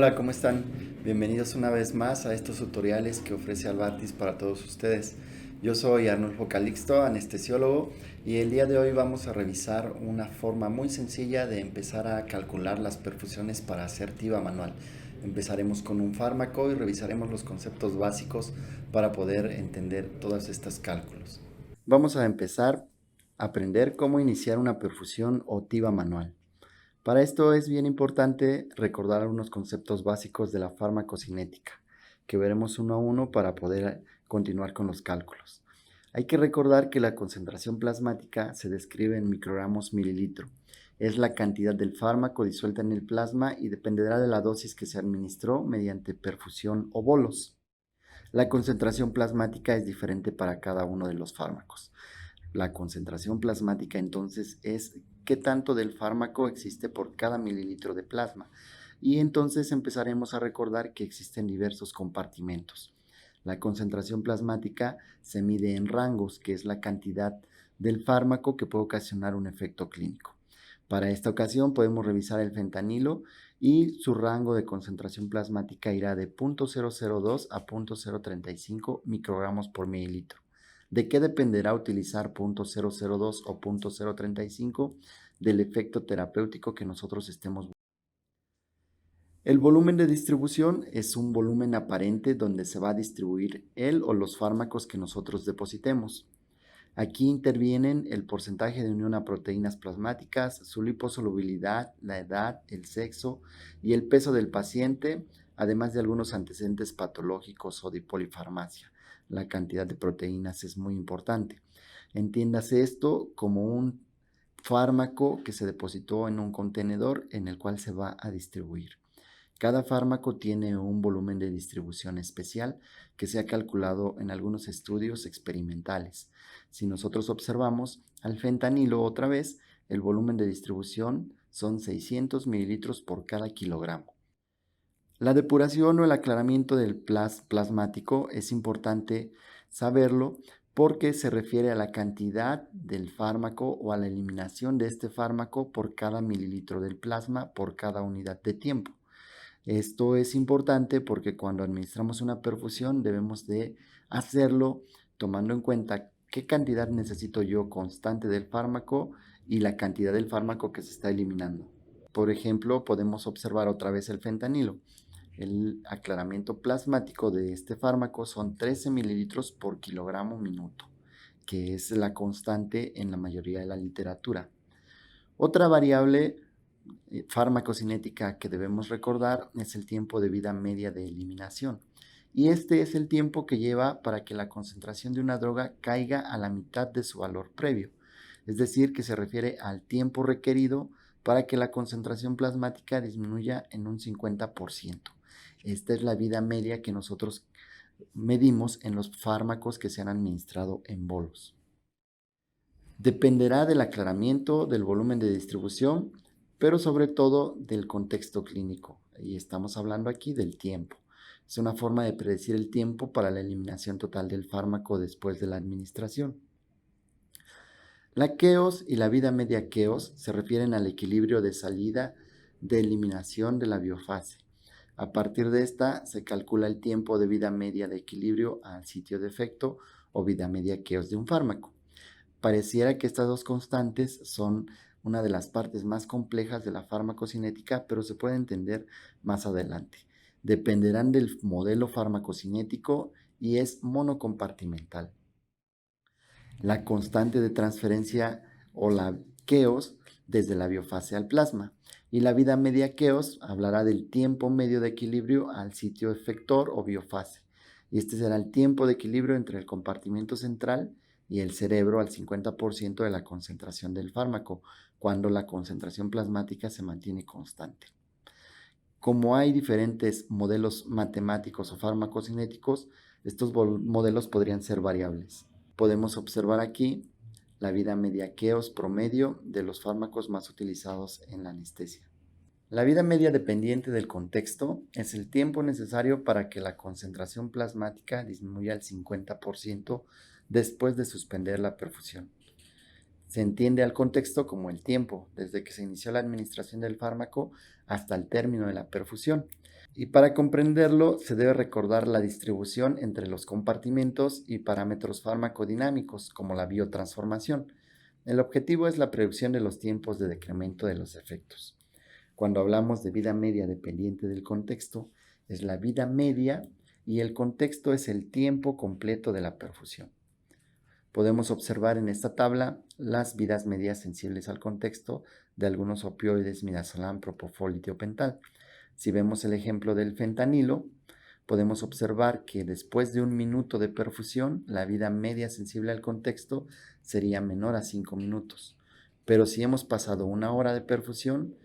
Hola, ¿cómo están? Bienvenidos una vez más a estos tutoriales que ofrece Albatis para todos ustedes. Yo soy Arnulfo Calixto, anestesiólogo, y el día de hoy vamos a revisar una forma muy sencilla de empezar a calcular las perfusiones para hacer TIVA manual. Empezaremos con un fármaco y revisaremos los conceptos básicos para poder entender todos estos cálculos. Vamos a empezar a aprender cómo iniciar una perfusión o TIVA manual. Para esto es bien importante recordar algunos conceptos básicos de la farmacocinética, que veremos uno a uno para poder continuar con los cálculos. Hay que recordar que la concentración plasmática se describe en microgramos mililitro. Es la cantidad del fármaco disuelta en el plasma y dependerá de la dosis que se administró mediante perfusión o bolos. La concentración plasmática es diferente para cada uno de los fármacos. La concentración plasmática entonces es qué tanto del fármaco existe por cada mililitro de plasma. Y entonces empezaremos a recordar que existen diversos compartimentos. La concentración plasmática se mide en rangos, que es la cantidad del fármaco que puede ocasionar un efecto clínico. Para esta ocasión podemos revisar el fentanilo y su rango de concentración plasmática irá de 0.002 a 0.035 microgramos por mililitro. ¿De qué dependerá utilizar 0.002 o 0.035? Del efecto terapéutico que nosotros estemos buscando. El volumen de distribución es un volumen aparente donde se va a distribuir el o los fármacos que nosotros depositemos. Aquí intervienen el porcentaje de unión a proteínas plasmáticas, su liposolubilidad, la edad, el sexo y el peso del paciente, además de algunos antecedentes patológicos o de polifarmacia. La cantidad de proteínas es muy importante. Entiéndase esto como un fármaco que se depositó en un contenedor en el cual se va a distribuir. Cada fármaco tiene un volumen de distribución especial que se ha calculado en algunos estudios experimentales. Si nosotros observamos al fentanilo otra vez, el volumen de distribución son 600 mililitros por cada kilogramo. La depuración o el aclaramiento del plasmático es importante saberlo porque se refiere a la cantidad del fármaco o a la eliminación de este fármaco por cada mililitro del plasma por cada unidad de tiempo. Esto es importante porque cuando administramos una perfusión debemos de hacerlo tomando en cuenta qué cantidad necesito yo constante del fármaco y la cantidad del fármaco que se está eliminando. Por ejemplo, podemos observar otra vez el fentanilo. El aclaramiento plasmático de este fármaco son 13 mililitros por kilogramo minuto, que es la constante en la mayoría de la literatura. Otra variable farmacocinética que debemos recordar es el tiempo de vida media de eliminación. Y este es el tiempo que lleva para que la concentración de una droga caiga a la mitad de su valor previo. Es decir, que se refiere al tiempo requerido para que la concentración plasmática disminuya en un 50%. Esta es la vida media que nosotros medimos en los fármacos que se han administrado en bolos. Dependerá del aclaramiento, del volumen de distribución, pero sobre todo del contexto clínico. Y estamos hablando aquí del tiempo. Es una forma de predecir el tiempo para la eliminación total del fármaco después de la administración. La KEOS y la vida media KEOS se refieren al equilibrio de salida de eliminación de la biofase. A partir de esta se calcula el tiempo de vida media de equilibrio al sitio de efecto o vida media KEOS de un fármaco. Pareciera que estas dos constantes son una de las partes más complejas de la farmacocinética, pero se puede entender más adelante. Dependerán del modelo farmacocinético y es monocompartimental. La constante de transferencia o la KEOS desde la biofase al plasma. Y la vida media KEOS hablará del tiempo medio de equilibrio al sitio efector o biofase. Y este será el tiempo de equilibrio entre el compartimento central y el cerebro al 50% de la concentración del fármaco, cuando la concentración plasmática se mantiene constante. Como hay diferentes modelos matemáticos o farmacocinéticos, estos modelos podrían ser variables. Podemos observar aquí la vida media KEOS promedio de los fármacos más utilizados en la anestesia. La vida media dependiente del contexto es el tiempo necesario para que la concentración plasmática disminuya al 50% después de suspender la perfusión. Se entiende al contexto como el tiempo, desde que se inició la administración del fármaco hasta el término de la perfusión. Y para comprenderlo, se debe recordar la distribución entre los compartimentos y parámetros farmacodinámicos, como la biotransformación. El objetivo es la predicción de los tiempos de decremento de los efectos. Cuando hablamos de vida media dependiente del contexto, es la vida media y el contexto es el tiempo completo de la perfusión. Podemos observar en esta tabla las vidas medias sensibles al contexto de algunos opioides midazolam, propofol y tiopental. Si vemos el ejemplo del fentanilo, podemos observar que después de 1 minuto de perfusión, la vida media sensible al contexto sería menor a 5 minutos. Pero si hemos pasado 1 hora de perfusión,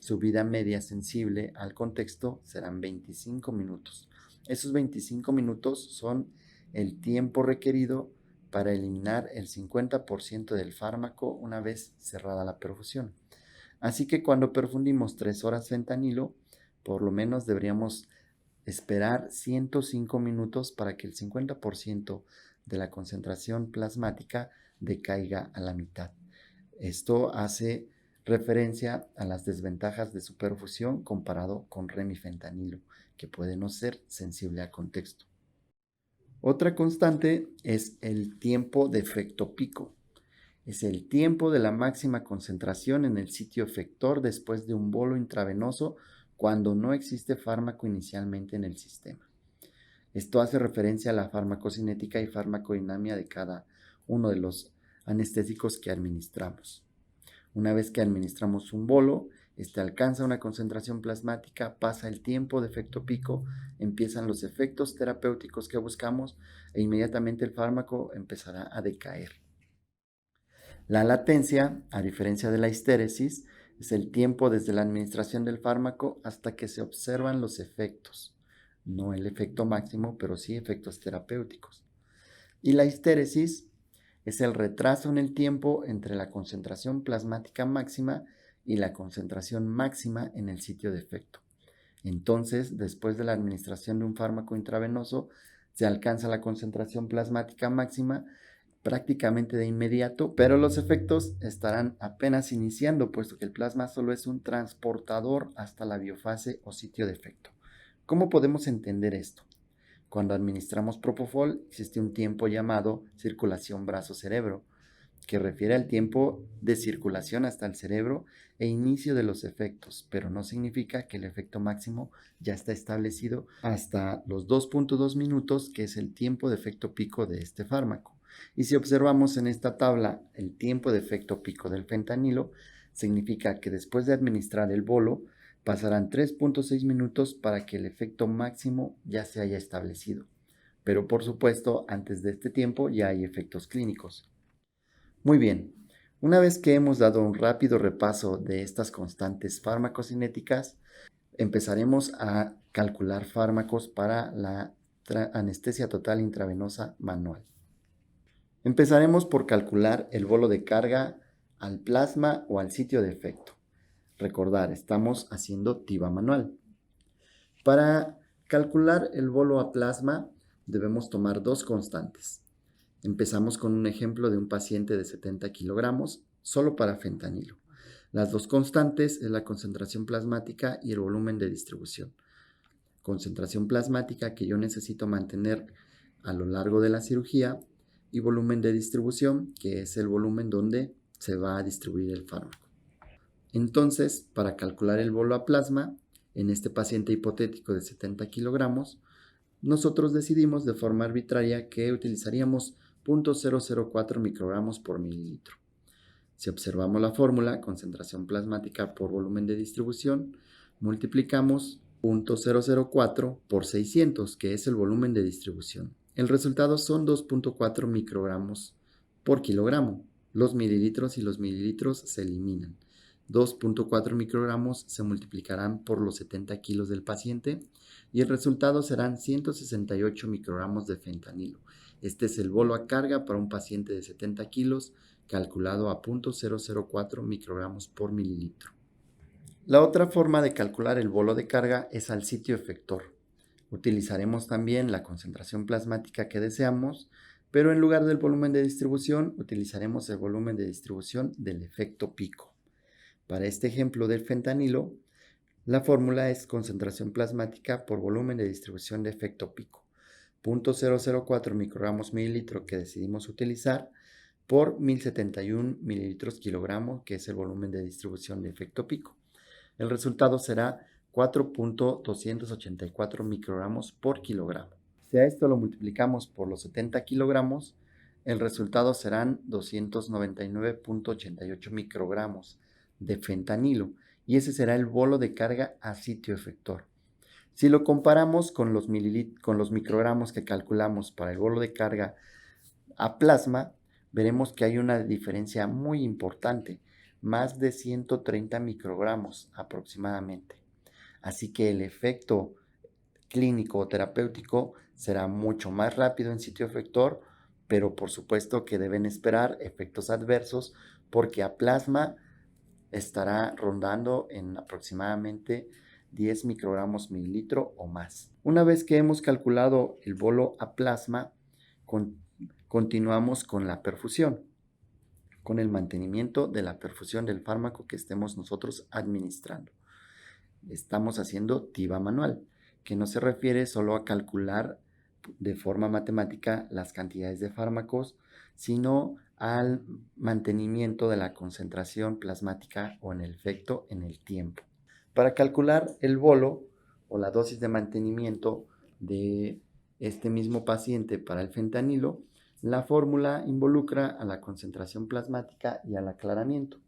su vida media sensible al contexto serán 25 minutos. Esos 25 minutos son el tiempo requerido para eliminar el 50% del fármaco una vez cerrada la perfusión. Así que cuando perfundimos 3 horas fentanilo, por lo menos deberíamos esperar 105 minutos para que el 50% de la concentración plasmática decaiga a la mitad. Esto hace referencia a las desventajas de su perfusión comparado con remifentanilo, que puede no ser sensible al contexto. Otra constante es el tiempo de efecto pico. Es el tiempo de la máxima concentración en el sitio efector después de un bolo intravenoso cuando no existe fármaco inicialmente en el sistema. Esto hace referencia a la farmacocinética y farmacodinamia de cada uno de los anestésicos que administramos. Una vez que administramos un bolo, este alcanza una concentración plasmática, pasa el tiempo de efecto pico, empiezan los efectos terapéuticos que buscamos e inmediatamente el fármaco empezará a decaer. La latencia, a diferencia de la histéresis, es el tiempo desde la administración del fármaco hasta que se observan los efectos. No el efecto máximo, pero sí efectos terapéuticos. Y la histéresis es el retraso en el tiempo entre la concentración plasmática máxima y la concentración máxima en el sitio de efecto. Entonces, después de la administración de un fármaco intravenoso, se alcanza la concentración plasmática máxima prácticamente de inmediato, pero los efectos estarán apenas iniciando, puesto que el plasma solo es un transportador hasta la biofase o sitio de efecto. ¿Cómo podemos entender esto? Cuando administramos propofol, existe un tiempo llamado circulación brazo-cerebro, que refiere al tiempo de circulación hasta el cerebro e inicio de los efectos, pero no significa que el efecto máximo ya está establecido hasta los 2.2 minutos, que es el tiempo de efecto pico de este fármaco. Y si observamos en esta tabla el tiempo de efecto pico del fentanilo, significa que después de administrar el bolo, pasarán 3.6 minutos para que el efecto máximo ya se haya establecido. Pero por supuesto, antes de este tiempo ya hay efectos clínicos. Muy bien, una vez que hemos dado un rápido repaso de estas constantes farmacocinéticas, empezaremos a calcular fármacos para la anestesia total intravenosa manual. Empezaremos por calcular el bolo de carga al plasma o al sitio de efecto. Recordar, estamos haciendo TIVA manual. Para calcular el bolo a plasma debemos tomar 2 constantes. Empezamos con un ejemplo de un paciente de 70 kilogramos solo para fentanilo. Las 2 constantes es la concentración plasmática y el volumen de distribución. Concentración plasmática que yo necesito mantener a lo largo de la cirugía y volumen de distribución, que es el volumen donde se va a distribuir el fármaco. Entonces, para calcular el bolo a plasma, en este paciente hipotético de 70 kilogramos, nosotros decidimos de forma arbitraria que utilizaríamos 0.004 microgramos por mililitro. Si observamos la fórmula, concentración plasmática por volumen de distribución, multiplicamos 0.004 por 600, que es el volumen de distribución. El resultado son 2.4 microgramos por kilogramo. Los mililitros y los mililitros se eliminan. 2.4 microgramos se multiplicarán por los 70 kilos del paciente y el resultado serán 168 microgramos de fentanilo. Este es el bolo a carga para un paciente de 70 kilos calculado a 0.004 microgramos por mililitro. La otra forma de calcular el bolo de carga es al sitio efector. Utilizaremos también la concentración plasmática que deseamos, pero en lugar del volumen de distribución utilizaremos el volumen de distribución del efecto pico. Para este ejemplo del fentanilo, la fórmula es concentración plasmática por volumen de distribución de efecto pico, 0.004 microgramos mililitro que decidimos utilizar por 1071 mililitros kilogramo, que es el volumen de distribución de efecto pico. El resultado será 4.284 microgramos por kilogramo. Si a esto lo multiplicamos por los 70 kilogramos, el resultado serán 299.88 microgramos de fentanilo, y ese será el bolo de carga a sitio efector. Si lo comparamos con los microgramos que calculamos para el bolo de carga a plasma, veremos que hay una diferencia muy importante, más de 130 microgramos aproximadamente. Así que el efecto clínico o terapéutico será mucho más rápido en sitio efector, pero por supuesto que deben esperar efectos adversos porque a plasma estará rondando en aproximadamente 10 microgramos mililitro o más. Una vez que hemos calculado el bolo a plasma, continuamos con la perfusión, con el mantenimiento de la perfusión del fármaco que estemos nosotros administrando. Estamos haciendo TIVA manual, que no se refiere solo a calcular de forma matemática las cantidades de fármacos, sino al mantenimiento de la concentración plasmática o en el efecto en el tiempo. Para calcular el bolo o la dosis de mantenimiento de este mismo paciente para el fentanilo, la fórmula involucra a la concentración plasmática y al aclaramiento.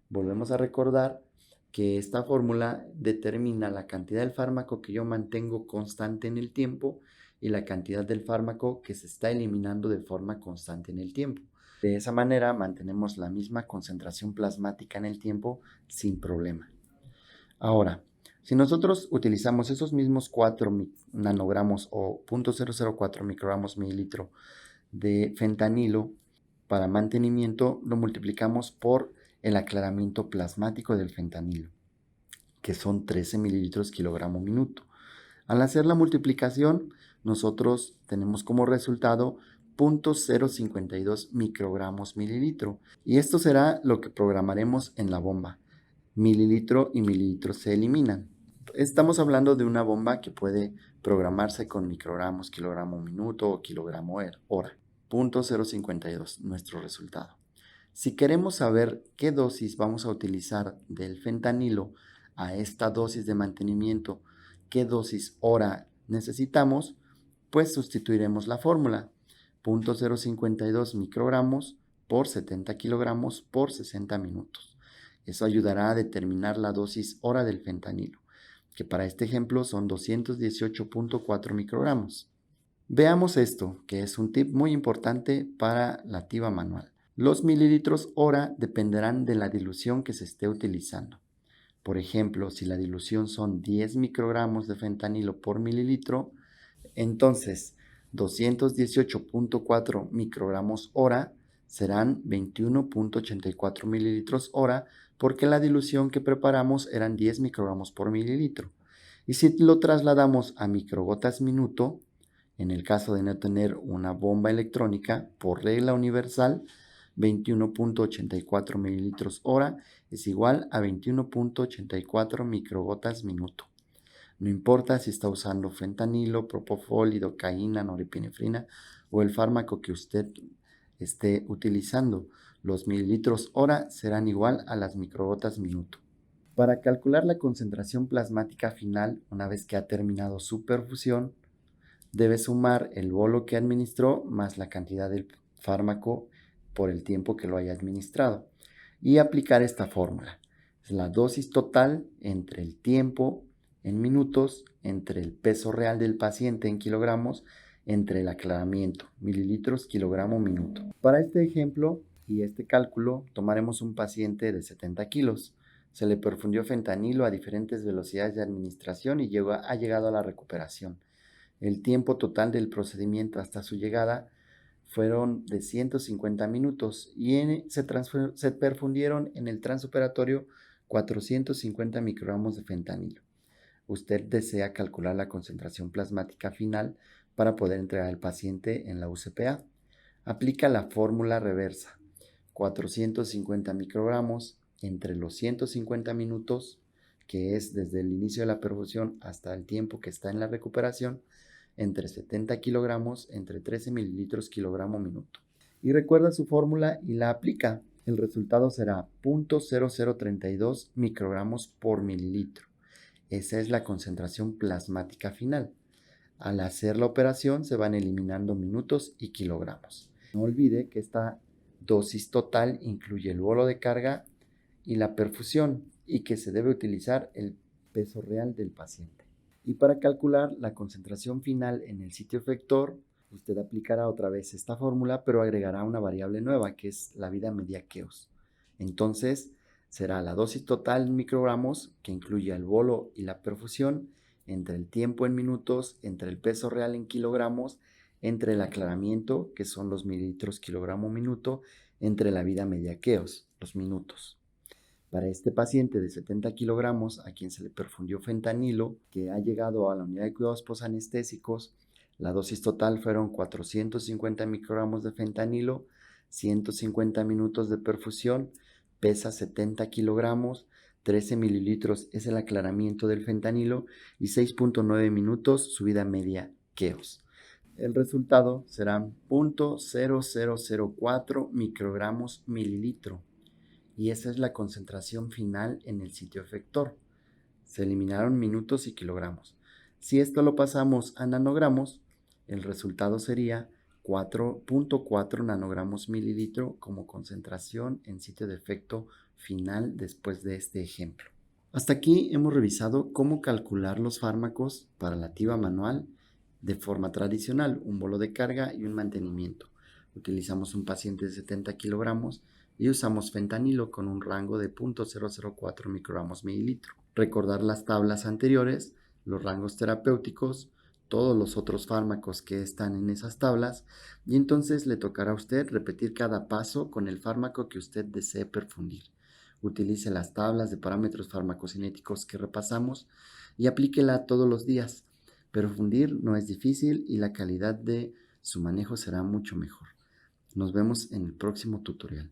Volvemos a recordar que esta fórmula determina la cantidad del fármaco que yo mantengo constante en el tiempo y la cantidad del fármaco que se está eliminando de forma constante en el tiempo. De esa manera mantenemos la misma concentración plasmática en el tiempo sin problema. Ahora, si nosotros utilizamos esos mismos 4 nanogramos o 0.004 microgramos mililitro de fentanilo para mantenimiento, lo multiplicamos por el aclaramiento plasmático del fentanilo, que son 13 mililitros kilogramo minuto. Al hacer la multiplicación, nosotros tenemos como resultado 0.052 microgramos mililitro, y esto será lo que programaremos en la bomba. Mililitro y mililitro se eliminan. Estamos hablando de una bomba que puede programarse con microgramos, kilogramo minuto o kilogramo hora. 0.052, nuestro resultado. Si queremos saber qué dosis vamos a utilizar del fentanilo a esta dosis de mantenimiento, qué dosis hora necesitamos, pues sustituiremos la fórmula. 0.052 microgramos por 70 kilogramos por 60 minutos. Eso ayudará a determinar la dosis hora del fentanilo, que para este ejemplo son 218.4 microgramos. Veamos esto, que es un tip muy importante para la TIVA manual. Los mililitros hora dependerán de la dilución que se esté utilizando. Por ejemplo, si la dilución son 10 microgramos de fentanilo por mililitro, entonces 218.4 microgramos hora serán 21.84 mililitros hora, porque la dilución que preparamos eran 10 microgramos por mililitro. Y si lo trasladamos a microgotas minuto, en el caso de no tener una bomba electrónica, por regla universal, 21.84 mililitros hora es igual a 21.84 microgotas minuto. No importa si está usando fentanilo, propofol, lidocaína, norepinefrina o el fármaco que usted esté utilizando, los mililitros hora serán igual a las microgotas minuto. Para calcular la concentración plasmática final, una vez que ha terminado su perfusión, debe sumar el bolo que administró más la cantidad del fármaco por el tiempo que lo haya administrado y aplicar esta fórmula. Es la dosis total entre el tiempo en minutos, entre el peso real del paciente en kilogramos, entre el aclaramiento, mililitros, kilogramo, minuto. Para este ejemplo y este cálculo tomaremos un paciente de 70 kilos. Se le perfundió fentanilo a diferentes velocidades de administración y ha llegado a la recuperación. El tiempo total del procedimiento hasta su llegada fueron de 150 minutos y se perfundieron en el transoperatorio 450 microgramos de fentanilo. Usted desea calcular la concentración plasmática final para poder entregar al paciente en la UCPA. Aplica la fórmula reversa. 450 microgramos entre los 150 minutos, que es desde el inicio de la perfusión hasta el tiempo que está en la recuperación, entre 70 kilogramos entre 13 mililitros kilogramo minuto. Y recuerda su fórmula y la aplica. El resultado será 0.0032 microgramos por mililitro. Esa es la concentración plasmática final. Al hacer la operación se van eliminando minutos y kilogramos. No olvide que esta dosis total incluye el bolo de carga y la perfusión y que se debe utilizar el peso real del paciente. Y para calcular la concentración final en el sitio efector, usted aplicará otra vez esta fórmula, pero agregará una variable nueva que es la vida media Keos. Entonces será la dosis total en microgramos, que incluye el bolo y la perfusión, entre el tiempo en minutos, entre el peso real en kilogramos, entre el aclaramiento, que son los mililitros kilogramo minuto, entre la vida media Keos, los minutos. Para este paciente de 70 kilogramos a quien se le perfundió fentanilo, que ha llegado a la unidad de cuidados posanestésicos, la dosis total fueron 450 microgramos de fentanilo, 150 minutos de perfusión, pesa 70 kilogramos, 13 mililitros es el aclaramiento del fentanilo y 6.9 minutos su vida media Keos. El resultado serán 0.0004 microgramos mililitro y esa es la concentración final en el sitio efector. Se eliminaron minutos y kilogramos. Si esto lo pasamos a nanogramos, el resultado sería 4.4 nanogramos mililitro como concentración en sitio de efecto final después de este ejemplo. Hasta aquí hemos revisado cómo calcular los fármacos para la TIVA manual de forma tradicional, un bolo de carga y un mantenimiento. Utilizamos un paciente de 70 kilogramos y usamos fentanilo con un rango de 0.004 microgramos mililitro. Recordar las tablas anteriores, los rangos terapéuticos, todos los otros fármacos que están en esas tablas y entonces le tocará a usted repetir cada paso con el fármaco que usted desee perfundir. Utilice las tablas de parámetros farmacocinéticos que repasamos y aplíquela todos los días. Perfundir no es difícil y la calidad de su manejo será mucho mejor. Nos vemos en el próximo tutorial.